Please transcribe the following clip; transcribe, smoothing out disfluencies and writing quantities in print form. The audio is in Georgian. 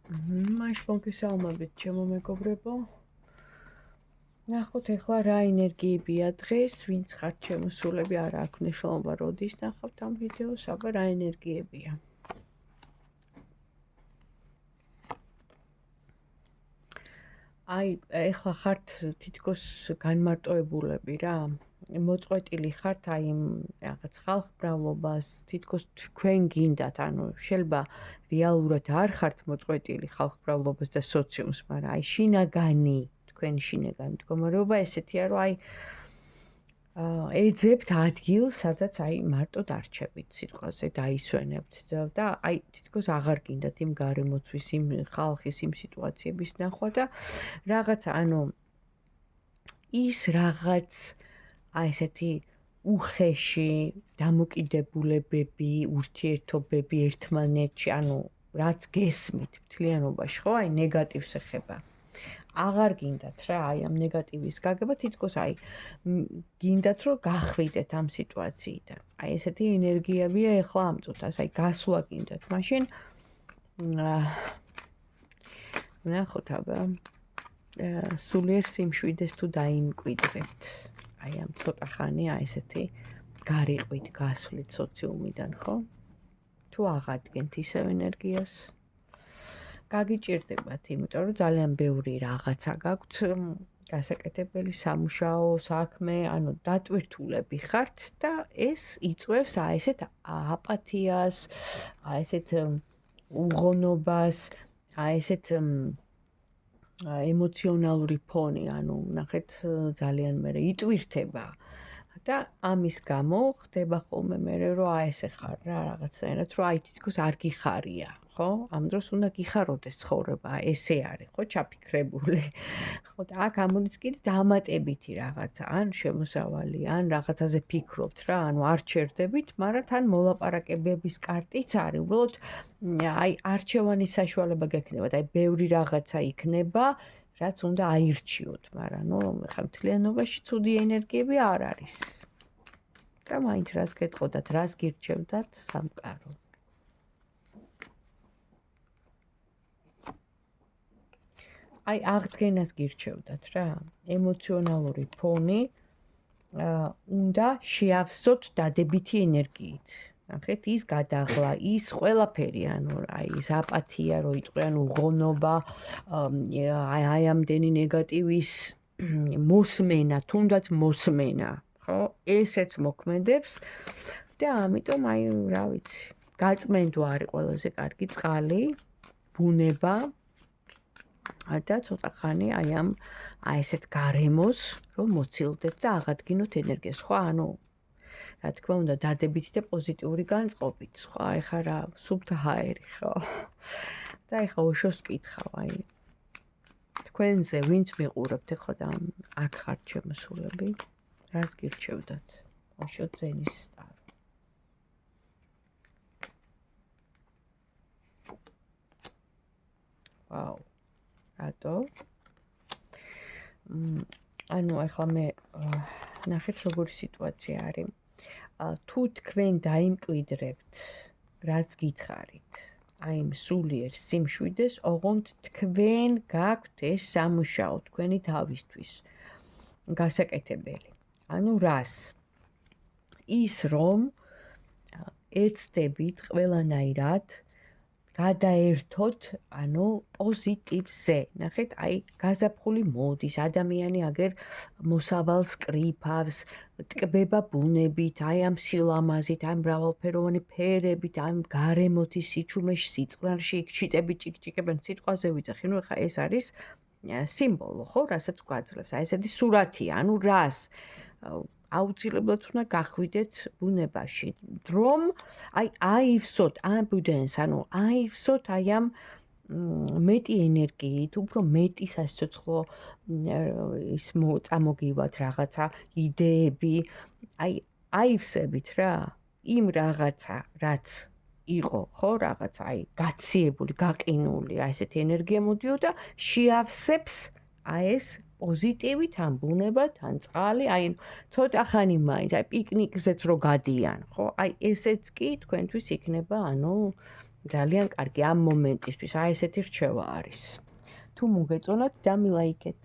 მაშ მოგესალმებით, ჩემო მეგობრებო. ნახოთ ახლა რა ენერგიებია დღეს, ვინც ხართ შემოსულები, არა აქვს მნიშვნელობა, როდის ნახავთ ამ ვიდეოს, აბა რა ენერგიებია. აი, ახლა ხართ თითქოს განმარტოებულები რა. მოწყვეტილი ხართ აი იმ რაღაც ხალხმრავლობას, თითქოს თქვენ გინდათ, ანუ შეიძლება რეალურად არ ხართ მოწყვეტილი ხალხმრავლობას და სოციუმს, მაგრამ აი შინაგანი თქვენი შინაგანი მდგომარეობა ესეთია, რომ აი ეძებთ ადგილს, სადაც აი მარტო დარჩებით, სიტყვაზე დაისვენებთ და აი თითქოს აღარ გინდათ იმ გარემოცვის, იმ ხალხის, იმ სიტუაციების ნახვა და რაღაცა, ანუ ის რაღაც აი ესეთი უხეში დამოკიდებულებები, ურთიერთობები ერთმანეთში, ანუ რაც გესმით მთლიანობაში, ხო, აი ნეგატივს ეხება. აღარ გინდათ რა, აი ამ ნეგატივის გაგება, თითქოს აი გინდათ რომ გახვიდეთ ამ სიტუაციიდან. აი ესეთი ენერგიებია ახლა ამ წუთას, აი გასვლა გინდათ. მაშინ ნახოთ აბა სულიერ სიმშვიდეს თუ დაიმკვიდრებთ. აი ამ ცოტა ხანი აი ესეთი გარიყვით გასვლით სოციუმიდან, ხო? თუ აღადგენთ ისევ ენერგიას გაგიჭირდებათ, იმიტომ რომ ძალიან ბევრი რაღაცა გაქვთ გასაკეთებელი სამუშაო, საქმე, ანუ დატვირთულები ხართ და ეს იწვევს აი ესეთ აპათიას, აი ესეთ უღონობას, აი ესეთ ემოციონალური ფონი, ანუ ნახეთ ძალიან მერე იტვირთება და ამის გამო ხდება ხოლმე მერე რომ აი ესე ხარ რა რაღაცნაირად რომ აი თითქოს არ გიხარია, ხო? ამ დროს უნდა გიხაროდეს ცხოვრება, ესე არის, ხო, ჩაფიქრებული. ხო, და აქ ამოდის კიდე დამატებითი რაღაცა, ან შემოსავალი, ან რაღაცაზე ფიქრობთ რა, ანუ არ ჩერდებით, მაგრამ თან მოლაპარაკებების კარტიც არის, უბრალოდ აი არჩევანის საშუალება გექნება და აი ბევრი რაღაცა იქნება, რაც უნდა აირჩიოთ, მაგრამ ნუ ხა მთლიანობაში ცუდი ენერგიები არ არის. და მაინც რას გეტყოდათ, რას გირჩევდათ სამყარო. აი აღდგენას გირჩევდათ რა, ემოციონალური ფონი უნდა შეავსოთ დადებითი ენერგიით. ნახეთ, ის გადაღლა, ის ყველაფერი, ანუ აი ის აპათია, რო იტყვი, ანუ უღონობა, აი ამდენი ნეგატივის მოსმენა, თუნდაც მოსმენა, ხო? ესეც მოქმედებს და ამიტომ აი რა ვიცი, გაწმენდვა არის ყველაზე კარგი წყალი, ბუნება და ცოტა ხანი აი ამ აი ესეთ გარემოს რომ მოცილდეთ და აღადგინოთ ენერგიას, ხო? ანუ რა თქმა უნდა დადებითი და პოზიტიური განწყობით, სხვა ეხა რა სუფთა ჰაერი, ხო? და ეხა უშოს კითხავ, აი თქვენზე ვინც მიყურებთ ეხლა და აქ ხართ შემოსულები, რას გირჩევდათ? უშო ძენის სტარ. ვაუ. რატო? ანუ ახლა მე ნახეთ როგორი სიტუაცია არის. თუ თქვენ დაიმკვიდრებთ, რაც გითხარით, აი იმ სულიერ სიმშვიდეს, ოღონდ თქვენ გაქვთ ეს სამუშაო თქვენი თავისთვის გასაკეთებელი. ანუ რას? ის რომ ეცდებით ყველანაირად გადაერთოთ, ანუ პოზიტივზე. ნახეთ, აი გაზაფხული მოდის, ადამიანი აგერ მოსავალს კრიფავს, ტკბება ბუნებით, აი ამ სილამაზით, აი მრავალფეროვანი ფერებით, აი გარემოთი სიჩუმეში, სიწყნარში, იქ ჩიტები ჭიკჭიკებენ, სიტყვაზე ვიძახი, ნუ ეხა ეს არის სიმბოლო, ხო, რასაც გვაძლევს. აი ესეთი სურათია, ანუ რას? აუცილებლად უნდა გახვიდეთ ბუნებაში, რომ აი აივსოთ ამ ბუდენს, ანუ აივსოთ აი ამ მეტი ენერგიით, უფრო მეტი სასიცოცხლო ის წამოგივათ რაღაცა იდეები, აი აივსებით რა, იმ რაღაცა, რაც იყო, ხო, რაღაცა აი გაციებული, გაყინული, აი ესეთი ენერგია მოდიოდა, შეავსებს აი ეს პოზიტივით, ან ბუნებად, ან წყალი, აი ცოტა ხანი მაინც, აი პიკნიკზეც რო გადიან, ხო? აი ესეც კი თქვენთვის იქნება, ანუ ძალიან კარგი ამ მომენტისთვის, აი ესეთი რჩევა არის. თუ მოგეწონათ, დამილაიქეთ.